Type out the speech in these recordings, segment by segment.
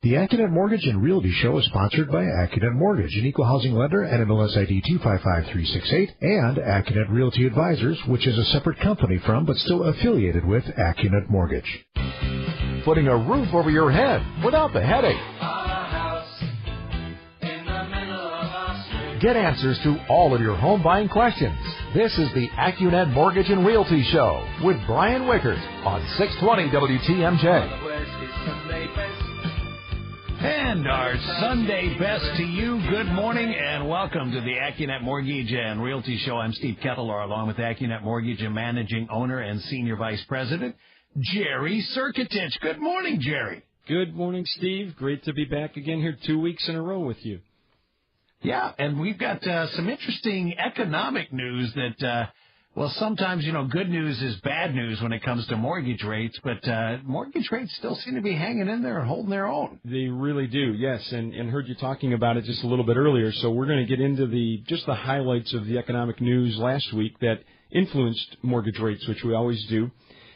The Accunet Mortgage and Realty Show is sponsored by Accunet Mortgage, an equal housing lender, NMLS ID 255368, and Accunet Realty Advisors, which is a separate company from but still affiliated with Accunet Mortgage. Putting a roof over your head without the headache. Get answers to all of your home buying questions. This is the Accunet Mortgage and Realty Show with Brian Wickert on 620 WTMJ. And our Sunday best to you. Good morning and welcome to the Accunet Mortgage and Realty Show. I'm Steve Kettler, along with Accunet Mortgage and Managing Owner and Senior Vice President, Jerry Serkatich. Good morning, Jerry. Good morning, Steve. Great to be back again here 2 weeks in a row with you. Yeah, and we've got some interesting economic news that, sometimes, good news is bad news when it comes to mortgage rates, but mortgage rates still seem to be hanging in there and holding their own. They really do, yes, and heard you talking about it just a little bit earlier, so we're going to get into the highlights of the economic news last week that influenced mortgage rates, which we always do.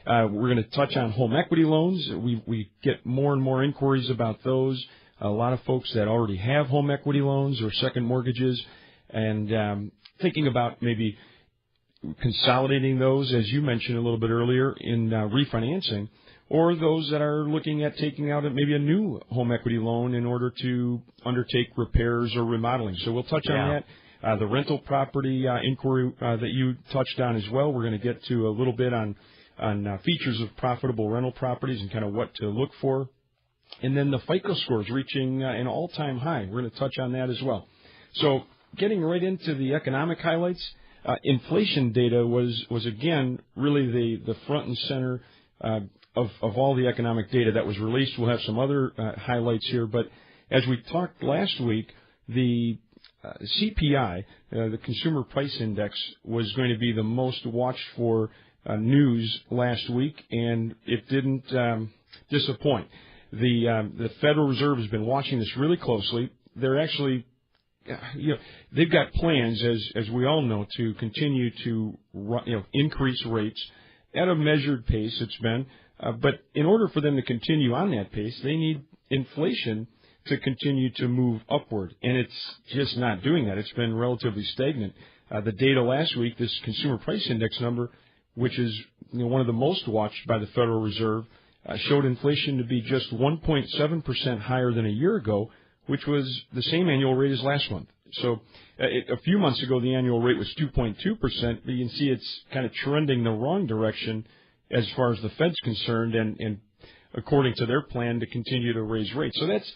We're going to touch on home equity loans. We get more and more inquiries about those. A lot of folks that already have home equity loans or second mortgages and thinking about maybe consolidating those, as you mentioned a little bit earlier, in refinancing, or those that are looking at taking out maybe a new home equity loan in order to undertake repairs or remodeling. So we'll touch on that. The rental property inquiry that you touched on as well. We're going to get to a little bit on features of profitable rental properties and kind of what to look for. And then the FICO scores reaching an all-time high. We're going to touch on that as well. So getting right into the economic highlights, inflation data was again really the front and center of all the economic data that was released. We'll have some other highlights here, but as we talked last week, the CPI, the Consumer Price Index, was going to be the most watched for news last week, and it didn't disappoint. The Federal Reserve has been watching this really closely. They're actually, they've got plans, as we all know, to continue to increase rates at a measured pace. It's been, but in order for them to continue on that pace, they need inflation to continue to move upward, and it's just not doing that. It's been relatively stagnant. The data last week, this Consumer Price Index number, which is one of the most watched by the Federal Reserve, showed inflation to be just 1.7% higher than a year ago, which was the same annual rate as last month. So a few months ago, the annual rate was 2.2%, but you can see it's kind of trending the wrong direction as far as the Fed's concerned, and according to their plan to continue to raise rates. So that's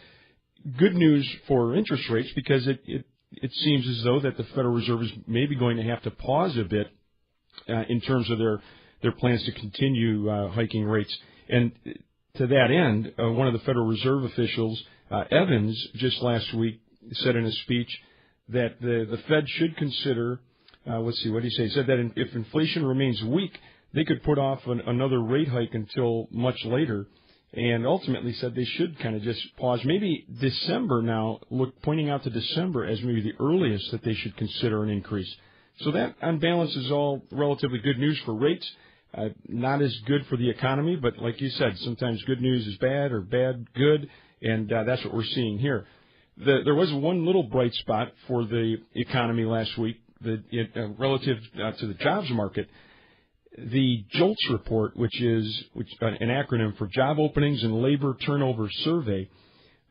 good news for interest rates, because it seems as though that the Federal Reserve is maybe going to have to pause a bit in terms of their plans to continue hiking rates. And to that end, one of the Federal Reserve officials, Evans, just last week said in a speech that the Fed should consider, let's see, what did he say? He said that if inflation remains weak, they could put off another rate hike until much later, and ultimately said they should kind of just pause. Maybe December now, pointing out to December as maybe the earliest that they should consider an increase. So that, on balance, is all relatively good news for rates. Not as good for the economy, but like you said, sometimes good news is bad or bad good, and that's what we're seeing here. There was one little bright spot for the economy last week relative to the jobs market. The JOLTS report, which is an acronym for Job Openings and Labor Turnover Survey,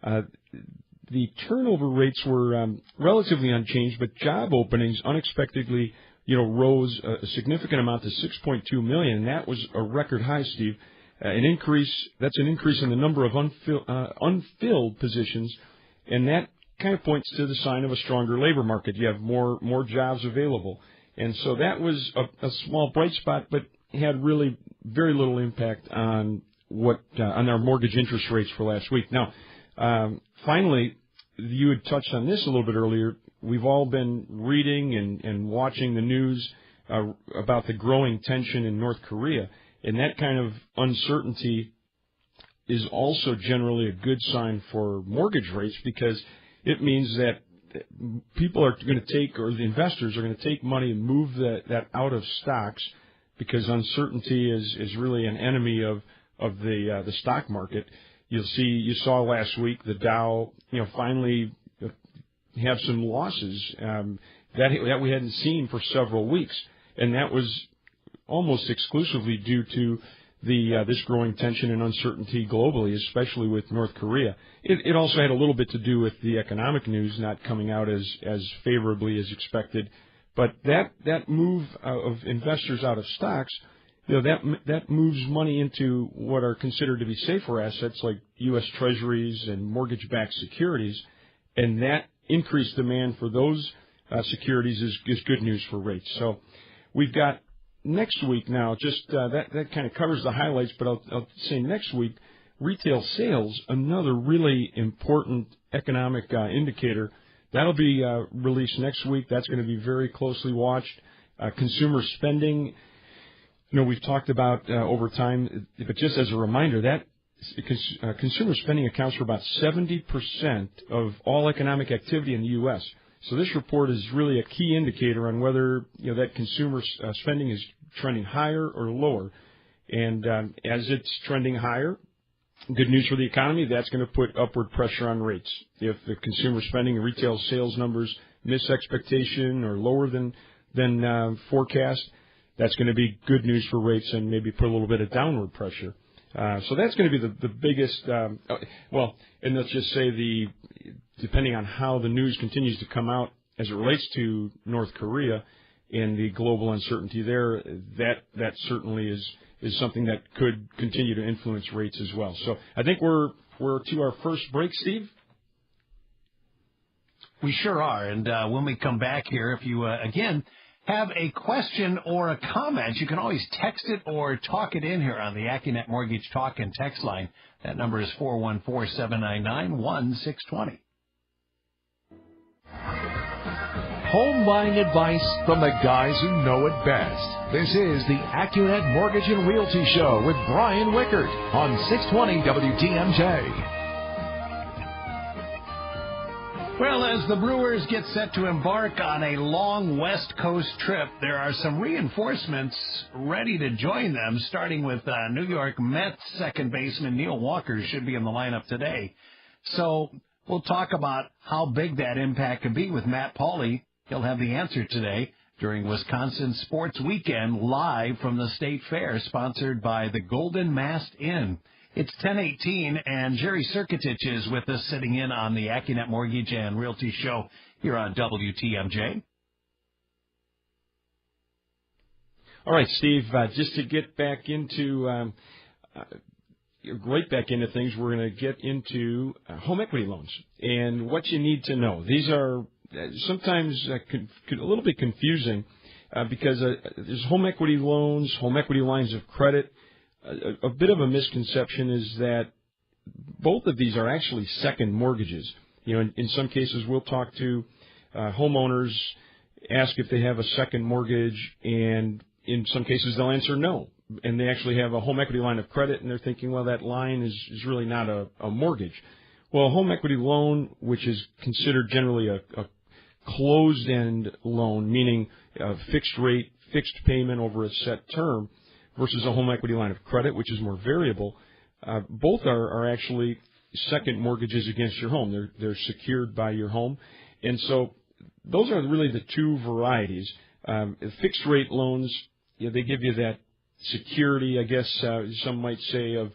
the turnover rates were relatively unchanged, but job openings unexpectedly rose a significant amount to 6.2 million, and that was a record high, Steve. That's an increase in the number of unfilled positions, and that kind of points to the sign of a stronger labor market. You have more jobs available, and so that was a small bright spot, but had really very little impact on on our mortgage interest rates for last week. Now, finally, you had touched on this a little bit earlier. We've all been reading and watching the news about the growing tension in North Korea, and that kind of uncertainty is also generally a good sign for mortgage rates, because it means that people are going to take, or the investors are going to take money and move that out of stocks, because uncertainty is really an enemy of the stock market. You saw last week the Dow, finally have some losses that we hadn't seen for several weeks, and that was almost exclusively due to this growing tension and uncertainty globally, especially with North Korea. It also had a little bit to do with the economic news not coming out as favorably as expected. But that move of investors out of stocks, that moves money into what are considered to be safer assets like U.S. Treasuries and mortgage-backed securities, and that increased demand for those securities is good news for rates. So we've got next week now, just that kind of covers the highlights, but I'll say next week, retail sales, another really important economic indicator. That'll be released next week. That's going to be very closely watched. Consumer spending, we've talked about over time, but just as a reminder, that consumer spending accounts for about 70% of all economic activity in the U.S. So this report is really a key indicator on whether that consumer spending is trending higher or lower. And as it's trending higher, good news for the economy, that's going to put upward pressure on rates. If the consumer spending and retail sales numbers miss expectation or lower than forecast, that's going to be good news for rates and maybe put a little bit of downward pressure. So that's going to be the biggest, and let's just say depending on how the news continues to come out as it relates to North Korea and the global uncertainty there, that certainly is something that could continue to influence rates as well. So I think we're to our first break, Steve. We sure are. And when we come back here, if you, again, have a question or a comment, you can always text it or talk it in here on the Accunet Mortgage Talk and Text line. That number is 414-799-1620. Home buying advice from the guys who know it best. This is the Accunet Mortgage and Realty Show with Brian Wickert on 620 WTMJ. Well, as the Brewers get set to embark on a long West Coast trip, there are some reinforcements ready to join them, starting with New York Mets second baseman Neil Walker should be in the lineup today. So we'll talk about how big that impact could be with Matt Pauley. He'll have the answer today during Wisconsin Sports Weekend, live from the State Fair, sponsored by the Golden Mast Inn. It's 10:18, and Jerry Serkitich is with us, sitting in on the Accunet Mortgage and Realty Show here on WTMJ. All right, Steve, just to get back into right back into things, we're going to get into home equity loans and what you need to know. These are sometimes a little bit confusing because there's home equity loans, home equity lines of credit. A bit of a misconception is that both of these are actually second mortgages. In some cases, we'll talk to homeowners, ask if they have a second mortgage, and in some cases they'll answer no. And they actually have a home equity line of credit, and they're thinking, well, that line is really not a mortgage. Well, a home equity loan, which is considered generally a closed-end loan, meaning a fixed rate, fixed payment over a set term, versus a home equity line of credit, which is more variable, both are actually second mortgages against your home. They're secured by your home. And so those are really the two varieties. Fixed rate loans, they give you that security, I guess some might say, of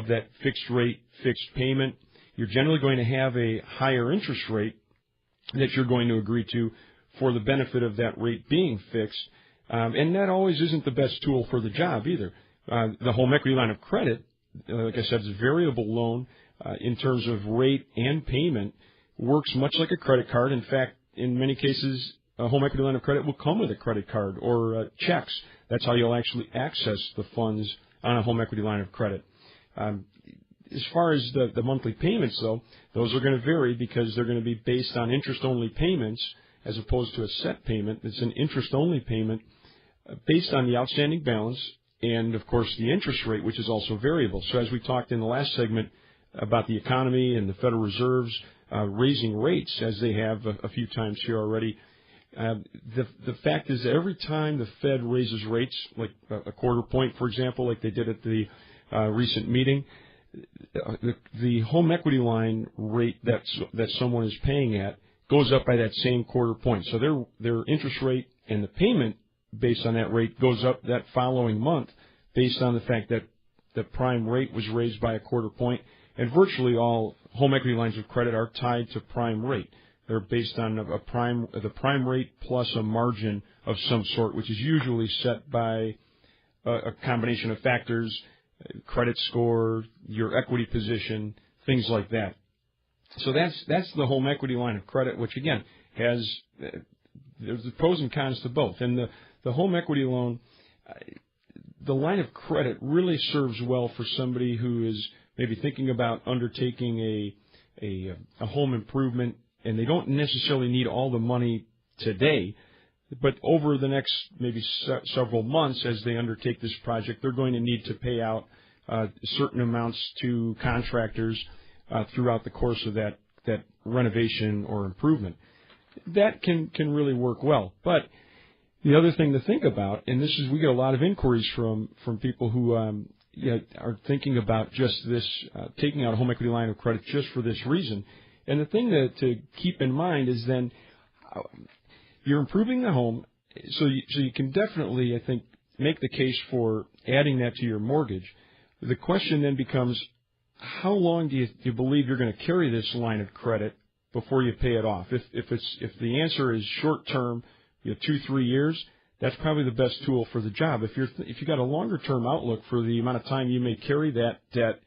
that fixed rate, fixed payment. You're generally going to have a higher interest rate that you're going to agree to for the benefit of that rate being fixed. And that always isn't the best tool for the job either. The home equity line of credit, like I said, is a variable loan in terms of rate and payment, works much like a credit card. In fact, in many cases, a home equity line of credit will come with a credit card or checks. That's how you'll actually access the funds on a home equity line of credit. As far as the monthly payments, though, those are going to vary because they're going to be based on interest-only payments as opposed to a set payment. It's an interest-only payment based on the outstanding balance and, of course, the interest rate, which is also variable. So as we talked in the last segment about the economy and the Federal Reserve's raising rates, as they have a few times here already, the fact is that every time the Fed raises rates, like a quarter point, for example, like they did at the recent meeting, the home equity line rate that someone is paying at goes up by that same quarter point. So their interest rate and the payment based on that rate goes up that following month based on the fact that the prime rate was raised by a quarter point. And virtually all home equity lines of credit are tied to prime rate. They're based on the prime rate plus a margin of some sort, which is usually set by a combination of factors, credit score, your equity position, things like that. So that's the home equity line of credit, which again has there's the pros and cons to both. And the home equity loan, the line of credit really serves well for somebody who is maybe thinking about undertaking a home improvement, and they don't necessarily need all the money today, but over the next maybe several months as they undertake this project, they're going to need to pay out certain amounts to contractors throughout the course of that renovation or improvement. That can really work well. But the other thing to think about, and this is, we get a lot of inquiries from people who are thinking about just this, taking out a home equity line of credit just for this reason. And the thing to keep in mind is then you're improving the home, so you can definitely, I think, make the case for adding that to your mortgage. The question then becomes, how long do you believe you're going to carry this line of credit before you pay it off? If the answer is short term, 2-3 years, that's probably the best tool for the job. If you got a longer term outlook for the amount of time you may carry that debt,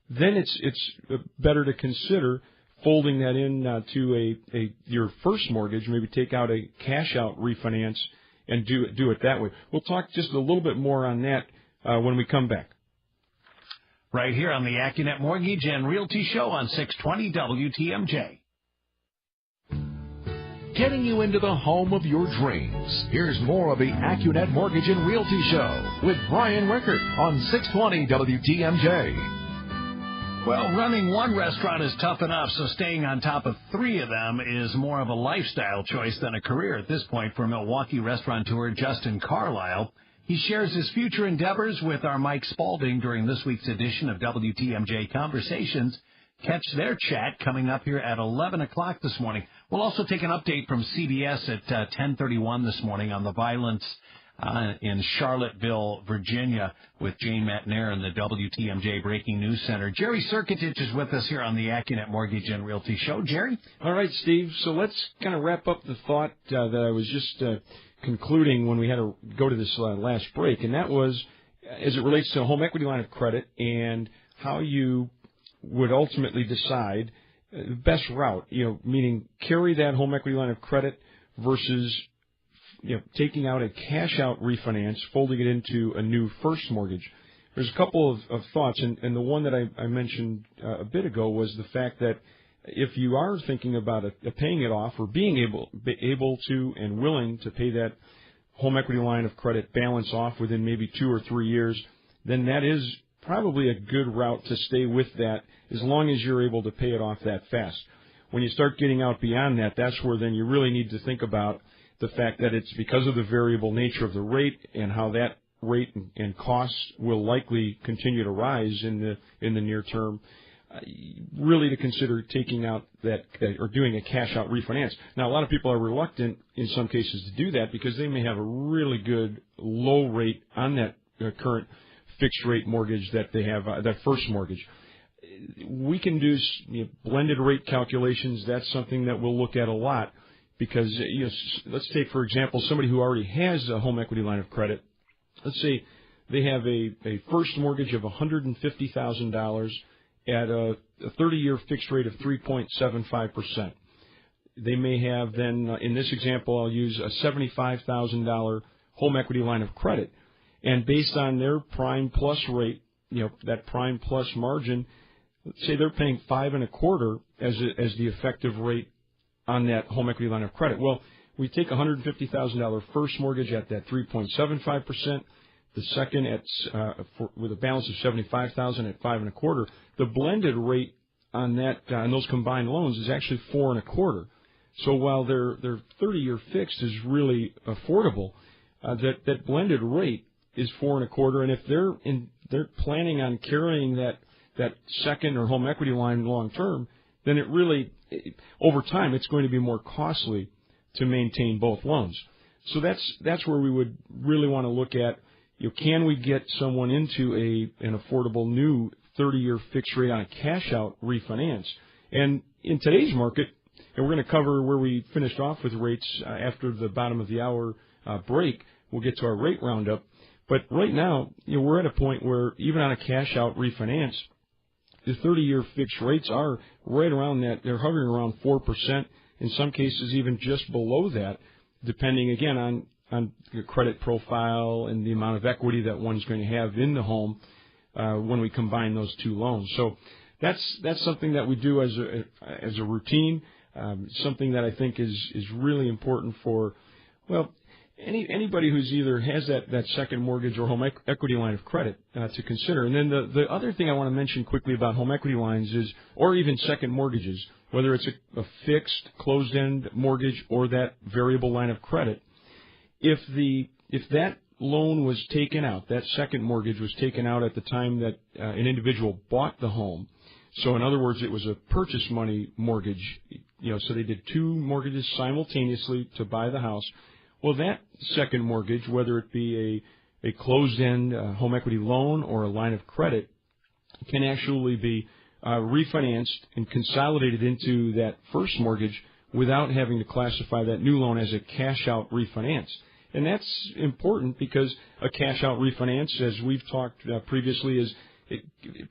then it's better to consider folding that in to your first mortgage. Maybe take out a cash out refinance and do it that way. We'll talk just a little bit more on that when we come back. Right here on the Accunet Mortgage and Realty Show on 620 WTMJ. Getting you into the home of your dreams. Here's more of the Accunet Mortgage and Realty Show with Brian Wickert on 620 WTMJ. Well, running one restaurant is tough enough, so staying on top of 3 of them is more of a lifestyle choice than a career at this point for Milwaukee restaurateur Justin Carlisle. He shares his future endeavors with our Mike Spalding during this week's edition of WTMJ Conversations. Catch their chat coming up here at 11 o'clock this morning. We'll also take an update from CBS at 10:31 this morning on the violence in Charlottesville, Virginia, with Jane Matnair in the WTMJ Breaking News Center. Jerry Serkitich is with us here on the Accunet Mortgage and Realty Show. Jerry? All right, Steve. So let's kind of wrap up the thought that I was just concluding when we had to go to this last break, and that was as it relates to a home equity line of credit and how you would ultimately decide the best route, meaning carry that home equity line of credit versus taking out a cash out refinance, folding it into a new first mortgage. There's a couple of thoughts, and the one that I mentioned a bit ago was the fact that if you are thinking about paying it off or being able to and willing to pay that home equity line of credit balance off within maybe 2 or 3 years, then that is probably a good route to stay with that as long as you're able to pay it off that fast. When you start getting out beyond that, that's where then you really need to think about the fact that it's because of the variable nature of the rate and how that rate and costs will likely continue to rise in the near term, really to consider taking out that or doing a cash out refinance. Now, a lot of people are reluctant in some cases to do that because they may have a really good low rate on that current fixed rate mortgage that they have, that first mortgage. We can do blended rate calculations. That's something that we'll look at a lot because let's take, for example, somebody who already has a home equity line of credit. Let's say they have a first mortgage of $150,000 at a 30-year fixed rate of 3.75%. They may have then, in this example, I'll use a $75,000 home equity line of credit. And based on their prime plus rate, that prime plus margin, let's say they're paying 5.25% as the effective rate on that home equity line of credit. Well, we take a $150,000 first mortgage at that 3.75%, the second with a balance of $75,000 at 5.25%. The blended rate on that on those combined loans is actually 4.25%. So while their 30-year fixed is really affordable, that blended rate is 4.25%, and if they're planning on carrying that that second or home equity line long term, then over time, it's going to be more costly to maintain both loans. So that's where we would really want to look at, can we get someone into an affordable new 30-year fixed rate on a cash-out refinance? And in today's market, and we're going to cover where we finished off with rates after the bottom of the hour break. We'll get to our rate roundup. But right now, we're at a point where even on a cash-out refinance, the 30-year fixed rates are right around that. They're hovering around 4%, in some cases even just below that, depending, again, on your credit profile and the amount of equity that one's going to have in the home when we combine those two loans. So that's something that we do as a routine, something that I think is really important for, anybody who's either has that second mortgage or home equity line of credit to consider. And then the other thing I want to mention quickly about home equity lines is, or even second mortgages, whether it's a fixed closed-end mortgage or that variable line of credit, if that loan was taken out, that second mortgage was taken out at the time that an individual bought the home. So in other words, it was a purchase money mortgage, so they did two mortgages simultaneously to buy the house. Well, that second mortgage, whether it be a closed-end home equity loan or a line of credit, can actually be refinanced and consolidated into that first mortgage without having to classify that new loan as a cash-out refinance. And that's important because a cash-out refinance, as we've talked previously, is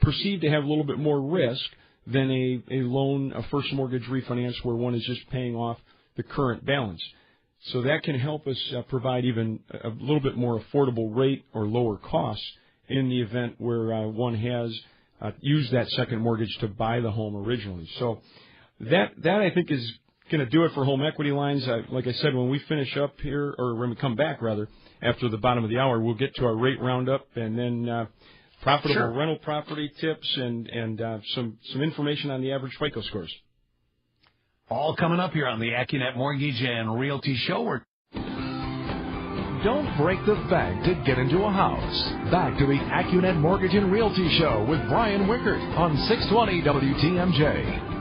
perceived to have a little bit more risk than a first mortgage refinance where one is just paying off the current balance. So that can help us provide even a little bit more affordable rate or lower costs in the event where one has used that second mortgage to buy the home originally. So that I think is going to do it for home equity lines. Like I said, when we finish up here, or when we come back rather, after the bottom of the hour, we'll get to our rate roundup and then profitable rental property tips and some information on the average FICO scores. All coming up here on the Accunet Mortgage and Realty Show. Don't break the bank to get into a house. Back to the Accunet Mortgage and Realty Show with Brian Wickert on 620 WTMJ.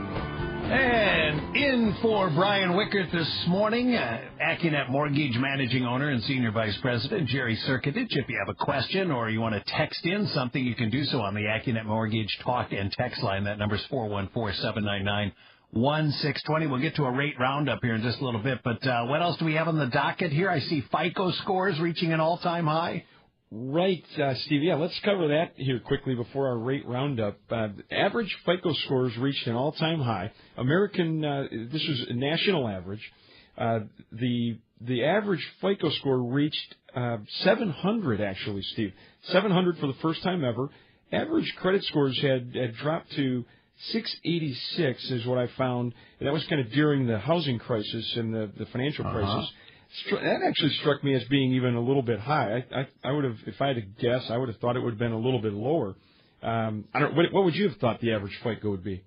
And in for Brian Wickert this morning, Accunet Mortgage Managing Owner and Senior Vice President Jerry Circadich. If you have a question or you want to text in something, you can do so on the Accunet Mortgage Talk and Text line. That number's 414-799-1620. We'll get to a rate roundup here in just a little bit, but what else do we have on the docket here? I see FICO scores reaching an all-time high. Right, Steve. Yeah, let's cover that here quickly before our rate roundup. Average FICO scores reached an all-time high. This was a national average. The average FICO score reached 700, actually, Steve. 700 for the first time ever. Average credit scores had dropped to 686 is what I found. That was kind of during the housing crisis and the financial crisis. That actually struck me as being even a little bit high. I would have, if I had to guess, I would have thought it would have been a little bit lower. What would you have thought the average FICO would be?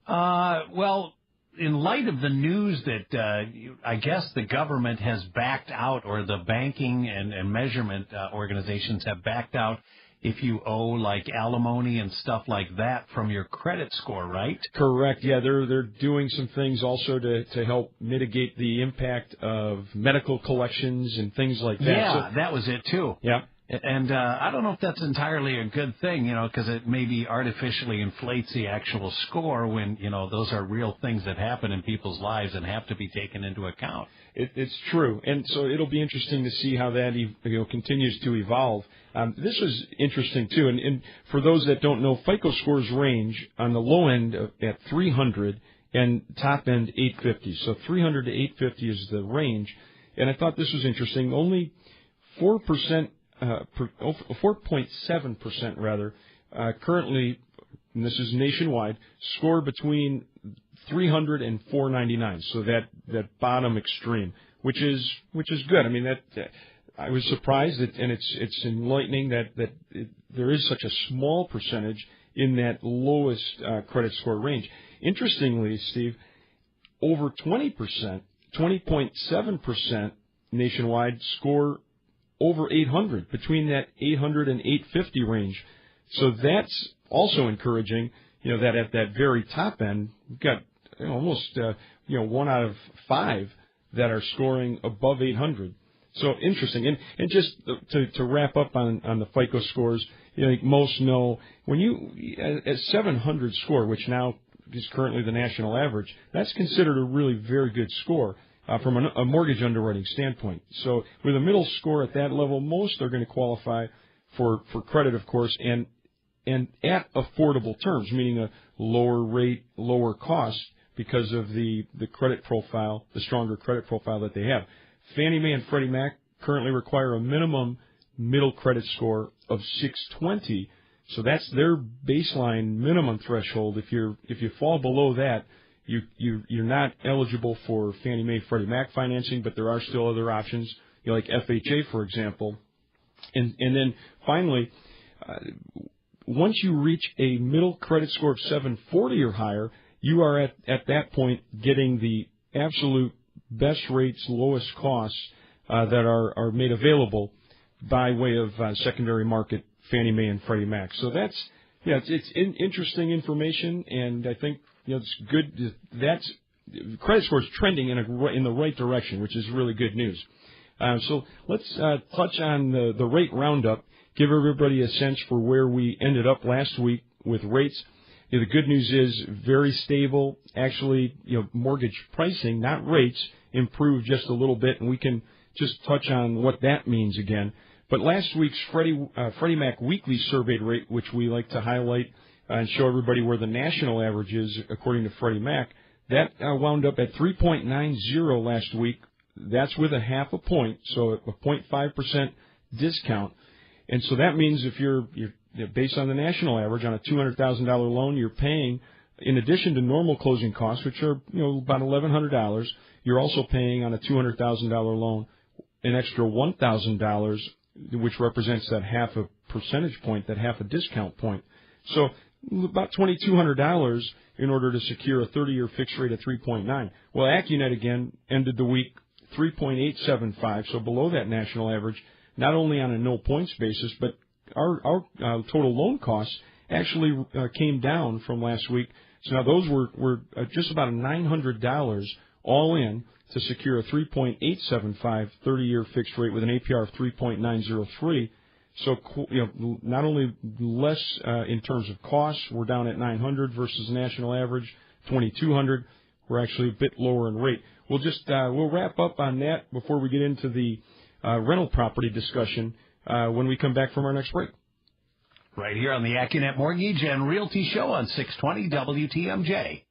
Well, in light of the news that I guess the government has backed out, or the banking and measurement organizations have backed out, if you owe like alimony and stuff like that from your credit score, right? Correct. Yeah, they're doing some things also to help mitigate the impact of medical collections and things like that. Yeah, that was it too. Yeah. And I don't know if that's entirely a good thing, because it maybe artificially inflates the actual score when, those are real things that happen in people's lives and have to be taken into account. It's true. And so it'll be interesting to see how that continues to evolve. This was interesting, too. And for those that don't know, FICO scores range on the low end at 300 and top end 850. So 300 to 850 is the range. And I thought this was interesting. Only 4%. 4.7% rather, currently, and this is nationwide, score between 300 and 499. So that bottom extreme, which is good. I mean, I was surprised and it's enlightening that there is such a small percentage in that lowest credit score range. Interestingly, Steve, over 20%, 20.7% nationwide score over 800, between that 800 and 850 range. So that's also encouraging, that at that very top end, we've got almost, 1 out of 5 that are scoring above 800. So interesting. And just to wrap up on the FICO scores, like most know, when you, at 700 score, which now is currently the national average, that's considered a really very good score from a mortgage underwriting standpoint. So with a middle score at that level, most are going to qualify for credit, of course, and at affordable terms, meaning a lower rate, lower cost because of the credit profile, the stronger credit profile that they have. Fannie Mae and Freddie Mac currently require a minimum middle credit score of 620. So that's their baseline minimum threshold. If you fall below that, you're not eligible for Fannie Mae, Freddie Mac financing, but there are still other options, like FHA, for example. And then finally, once you reach a middle credit score of 740 or higher, you are at that point getting the absolute best rates, lowest costs that are made available by way of secondary market Fannie Mae and Freddie Mac. So that's it's interesting information, and I think it's good. That's credit scores trending in the right direction, which is really good news. So let's touch on the rate roundup. Give everybody a sense for where we ended up last week with rates. The good news is very stable. Actually, mortgage pricing, not rates, improved just a little bit, and we can just touch on what that means again. But last week's Freddie Mac weekly surveyed rate, which we like to highlight and show everybody where the national average is according to Freddie Mac, that wound up at 3.90 last week. That's with a half a point, so a 0.5% discount. And so that means if you're based on the national average on a $200,000 loan, you're paying, in addition to normal closing costs, which are about $1,100, you're also paying on a $200,000 loan an extra $1,000, which represents that half a percentage point, that half a discount point. So about $2,200 in order to secure a 30-year fixed rate of 3.9. Well, Accunet again ended the week 3.875, so below that national average, not only on a no points basis, but our total loan costs actually came down from last week. So now those were just about $900 all in to secure a 3.875 30-year fixed rate with an APR of 3.903. So not only less in terms of costs, we're down at $900 versus the national average $2,200. We're actually a bit lower in rate. We'll wrap up on that before we get into the rental property discussion when we come back from our next break. Right here on the Accunet Mortgage and Realty Show on 620 WTMJ.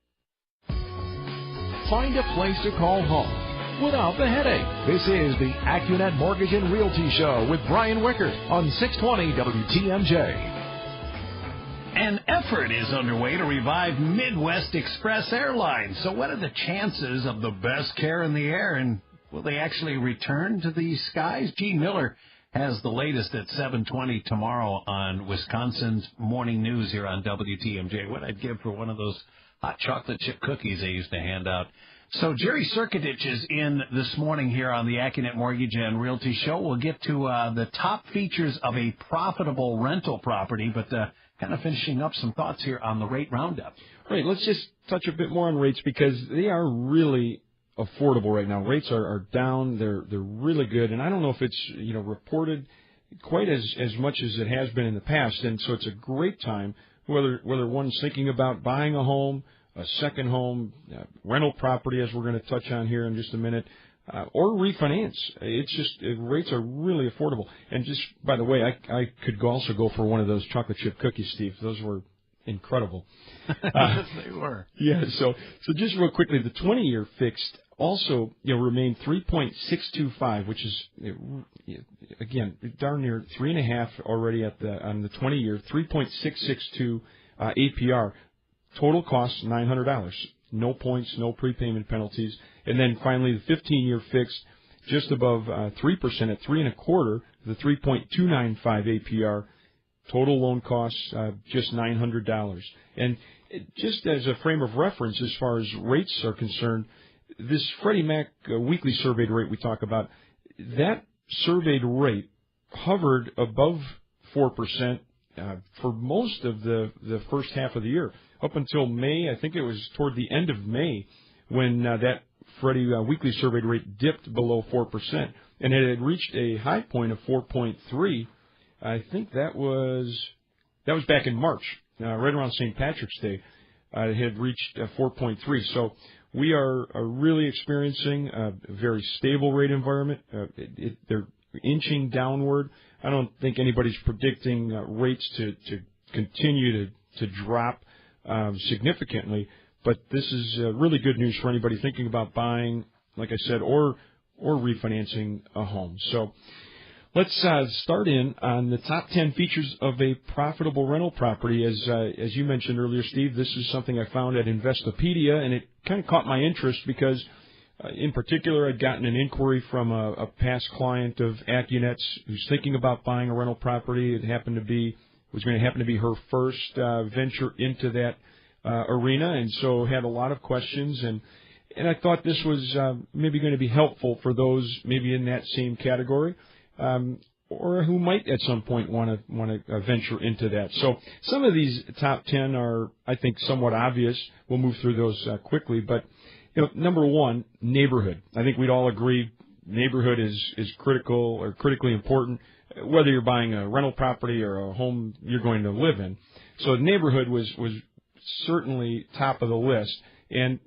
Find a place to call home without the headache. This is the Accunet Mortgage and Realty Show with Brian Wickert on 620 WTMJ. An effort is underway to revive Midwest Express Airlines. So what are the chances of the best care in the air, and will they actually return to the skies? Gene Miller has the latest at 7:20 tomorrow on Wisconsin's Morning News here on WTMJ. What I'd give for one of those hot chocolate chip cookies they used to hand out. So Jerry Circadich is in this morning here on the Accunet Mortgage and Realty Show. We'll get to the top features of a profitable rental property, but kind of finishing up some thoughts here on the rate roundup. Right, let's just touch a bit more on rates because they are really affordable right now. Rates are down. They're really good, and I don't know if it's reported quite as much as it has been in the past. And so it's a great time whether one's thinking about buying a home, a second home, rental property, as we're going to touch on here in just a minute, or refinance. It's just rates are really affordable. And just by the way, I could also go for one of those chocolate chip cookies, Steve. Those were incredible. Yes, they were. Yeah. So just real quickly, the 20-year fixed also remained 3.625, which is again darn near 3.5 already on the 20-year, 3.662 APR. Total cost $900. No points, no prepayment penalties, and then finally the 15-year fixed just above 3% at 3.25, the 3.295 APR. Total loan costs just $900. And just as a frame of reference, as far as rates are concerned, this Freddie Mac weekly surveyed rate we talk about, that surveyed rate hovered above 4% for most of the first half of the year, up until May. I think it was toward the end of May when that Freddie weekly survey rate dipped below 4%, and it had reached a high point of 4.3. I think that was back in March, right around St. Patrick's Day. It had reached 4.3. So we are really experiencing a very stable rate environment. They're inching downward. I don't think anybody's predicting rates to continue to drop significantly, but this is really good news for anybody thinking about buying, like I said, or refinancing a home. So let's start in on the top 10 features of a profitable rental property. As you mentioned earlier, Steve, this is something I found at Investopedia, and it kind of caught my interest because, in particular, I'd gotten an inquiry from a past client of Accunet's who's thinking about buying a rental property. It was going to happen to be her first venture into that arena, and so had a lot of questions, and I thought this was maybe going to be helpful for those maybe in that same category. Or who might at some point want to venture into that. So some of these top 10 are, I think, somewhat obvious. We'll move through those quickly. But number one, neighborhood. I think we'd all agree neighborhood is critical or critically important, whether you're buying a rental property or a home you're going to live in. So neighborhood was certainly top of the list. And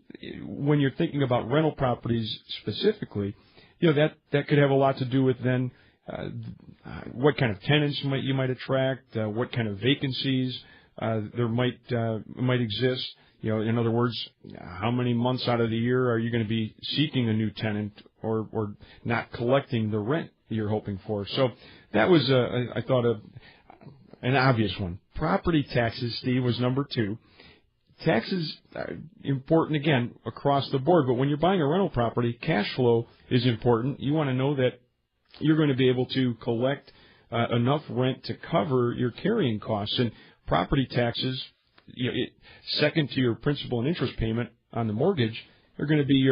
when you're thinking about rental properties specifically, that could have a lot to do with then what kind of tenants you might attract, what kind of vacancies there might exist. In other words, how many months out of the year are you going to be seeking a new tenant or not collecting the rent you're hoping for? So that was, I thought, an obvious one. Property taxes, Steve, was number two. Taxes are important, again, across the board, but when you're buying a rental property, cash flow is important. You want to know that you're going to be able to collect enough rent to cover your carrying costs. And property taxes, second to your principal and interest payment on the mortgage, are going to be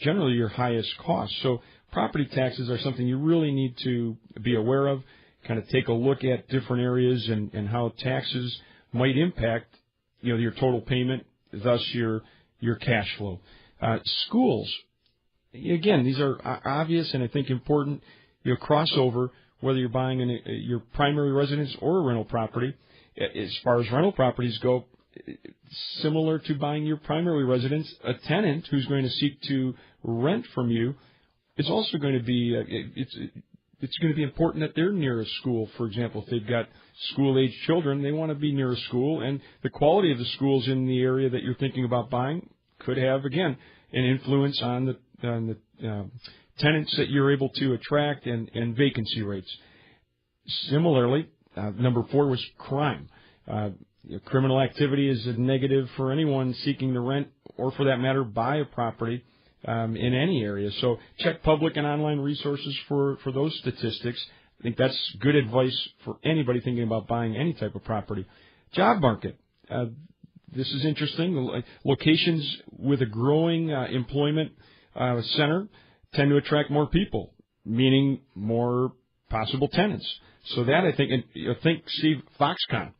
generally your highest cost. So property taxes are something you really need to be aware of, kind of take a look at different areas and how taxes might impact your total payment, thus your cash flow. Schools, again, these are obvious and I think important. Crossover, whether you're buying your primary residence or a rental property. As far as rental properties go, similar to buying your primary residence, a tenant who's going to seek to rent from you is also going to be it's going to be important that they're near a school. For example, if they've got school-age children, they want to be near a school, and the quality of the schools in the area that you're thinking about buying could have, again, an influence on the tenants that you're able to attract and vacancy rates. Similarly, number four was crime. Criminal activity is a negative for anyone seeking to rent or, for that matter, buy a property in any area. So check public and online resources for those statistics. I think that's good advice for anybody thinking about buying any type of property. Job market. This is interesting. Locations with a growing employment center tend to attract more people, meaning more possible tenants. So that, I think, and think, Steve, Foxconn.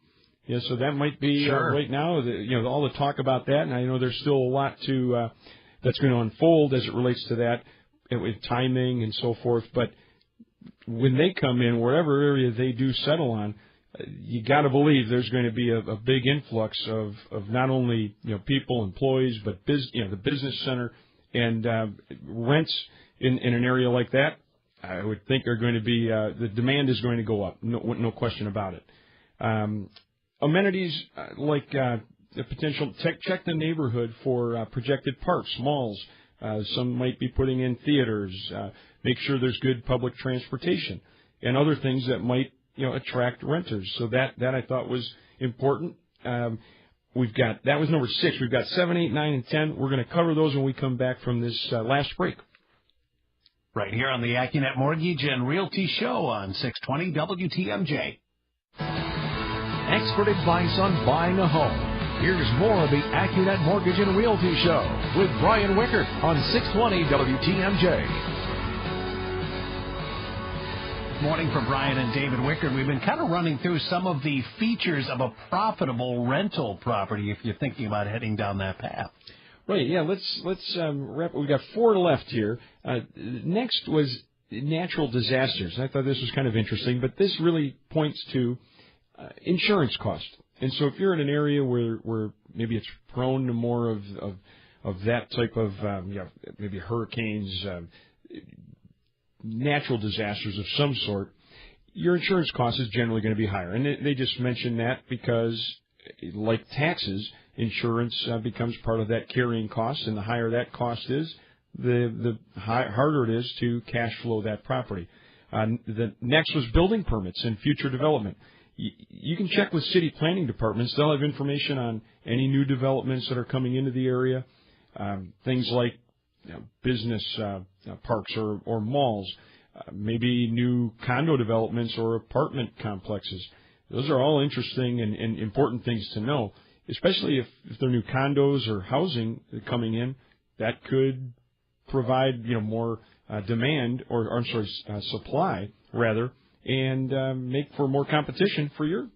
So that might be right now, all the talk about that, and I know there's still a lot that's going to unfold as it relates to that with timing and so forth. But when they come in, wherever area they do settle on, you got to believe there's going to be a big influx of not only people, employees, but the business center and rents in an area like that. I would think are going to be the demand is going to go up, no question about it. Amenities like the potential check the neighborhood for projected parks, malls. Some might be putting in theaters. Make sure there's good public transportation and other things that might attract renters. So that I thought was important. That was number 6. We've got 7, 8, 9, and 10. We're going to cover those when we come back from this last break. Right here on the Accunet Mortgage and Realty Show on 620 WTMJ. Expert advice on buying a home. Here's more of the Accunet Mortgage and Realty Show with Brian Wickert on 620 WTMJ. morning for Brian and David Wickard. We've been kind of running through some of the features of a profitable rental property if you're thinking about heading down that path. Right, yeah, let's wrap. We've got 4 left here. Next was natural disasters. I thought this was kind of interesting, but this really points to insurance cost. And so if you're in an area where maybe it's prone to more of that type of maybe hurricanes, natural disasters of some sort, your insurance cost is generally going to be higher. And they just mentioned that because, like taxes, insurance becomes part of that carrying cost, and the higher that cost is, the harder it is to cash flow that property. The next was building permits and future development. You can check with city planning departments. They'll have information on any new developments that are coming into the area, things like business parks or malls, maybe new condo developments or apartment complexes. Those are all interesting and important things to know, especially if they're new condos or housing coming in. That could provide more demand or supply rather, and make for more competition for your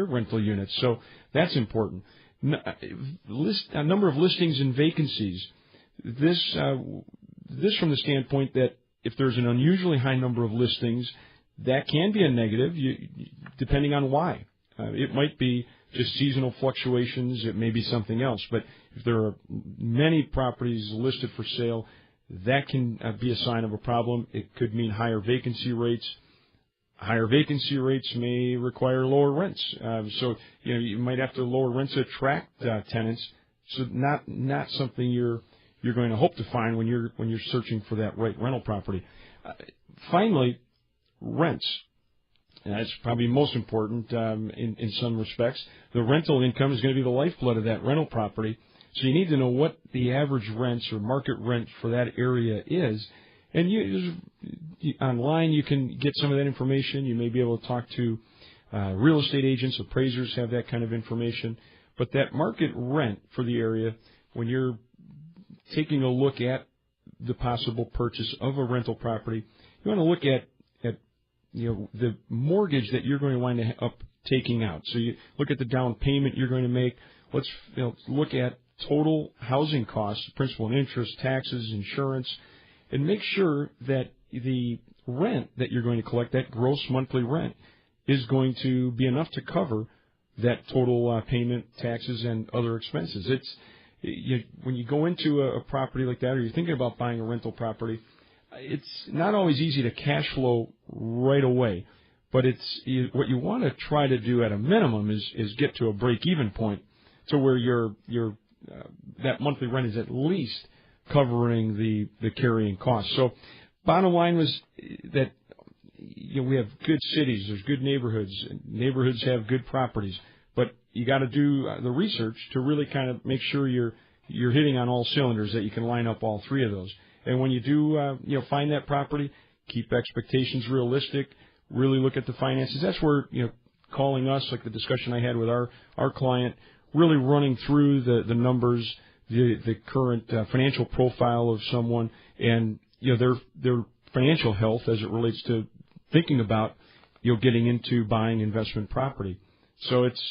rental units. So that's important. A number of listings and vacancies. This from the standpoint that if there's an unusually high number of listings, that can be a negative, depending on why. It might be just seasonal fluctuations. It may be something else. But if there are many properties listed for sale, that can be a sign of a problem. It could mean higher vacancy rates. Higher vacancy rates may require lower rents. So you might have to lower rents to attract tenants. So not something you're going to hope to find when you're searching for that right rental property. Finally, rents. And that's probably most important in some respects. The rental income is going to be the lifeblood of that rental property. So you need to know what the average rents or market rent for that area is. And online you can get some of that information. You may be able to talk to real estate agents, appraisers have that kind of information. But that market rent for the area, when you're taking a look at the possible purchase of a rental property, you want to look at the mortgage that you're going to wind up taking out. So you look at the down payment you're going to make. Let's look at total housing costs, principal and interest, taxes, insurance, and make sure that the rent that you're going to collect, that gross monthly rent, is going to be enough to cover that total payment, taxes, and other expenses. When you go into a property like that, or you're thinking about buying a rental property, it's not always easy to cash flow right away. But what you want to try to do at a minimum is get to a break-even point to where that monthly rent is at least covering the carrying costs. So bottom line was that we have good cities, there's good neighborhoods. Neighborhoods have good properties, but you got to do the research to really kind of make sure you're hitting on all cylinders, that you can line up all 3 of those. And when you do find that property, keep expectations realistic. Really look at the finances. That's where calling us, like the discussion I had with our client, really running through the numbers, the current financial profile of someone, and their financial health as it relates to thinking about getting into buying investment property. So it's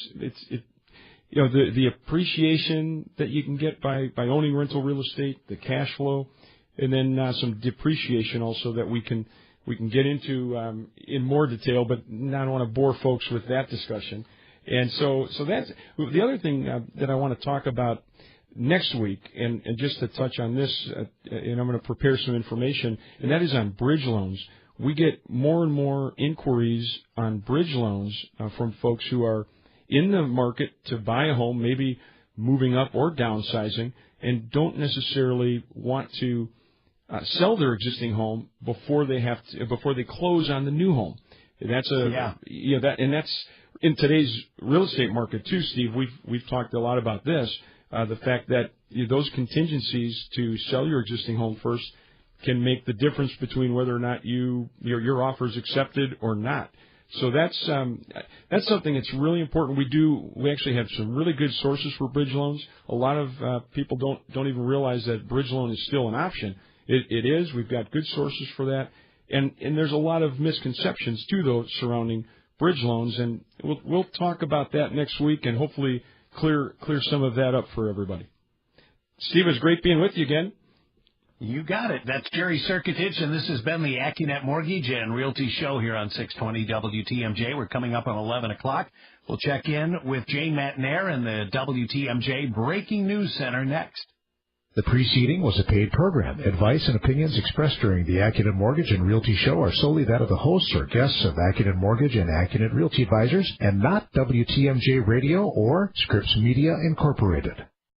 the appreciation that you can get by owning rental real estate, the cash flow, and then some depreciation also that we can get into in more detail, but not want to bore folks with that discussion. And so that's the other thing that I want to talk about next week, and just to touch on this, and I'm going to prepare some information, and that is on bridge loans. We get more and more inquiries on bridge loans from folks who are in the market to buy a home, maybe moving up or downsizing, and don't necessarily want to sell their existing home before they close on the new home. And that's that's in today's real estate market too, Steve. We've talked a lot about this. The fact that those contingencies to sell your existing home first can make the difference between whether or not your offer is accepted or not. So that's something that's really important. We actually have some really good sources for bridge loans. A lot of people don't even realize that bridge loan is still an option. It is. We've got good sources for that, And there's a lot of misconceptions, too, though, surrounding bridge loans, and we'll talk about that next week and hopefully clear some of that up for everybody. Steve, it's great being with you again. You got it. That's Jerry Serkitich, and this has been the Accunet Mortgage and Realty Show here on 620 WTMJ. We're coming up on 11 o'clock. We'll check in with Jane Matnair and the WTMJ Breaking News Center next. The preceding was a paid program. Advice and opinions expressed during the Accunet Mortgage and Realty Show are solely that of the hosts or guests of Accunet Mortgage and Accunet Realty Advisors and not WTMJ Radio or Scripps Media Incorporated.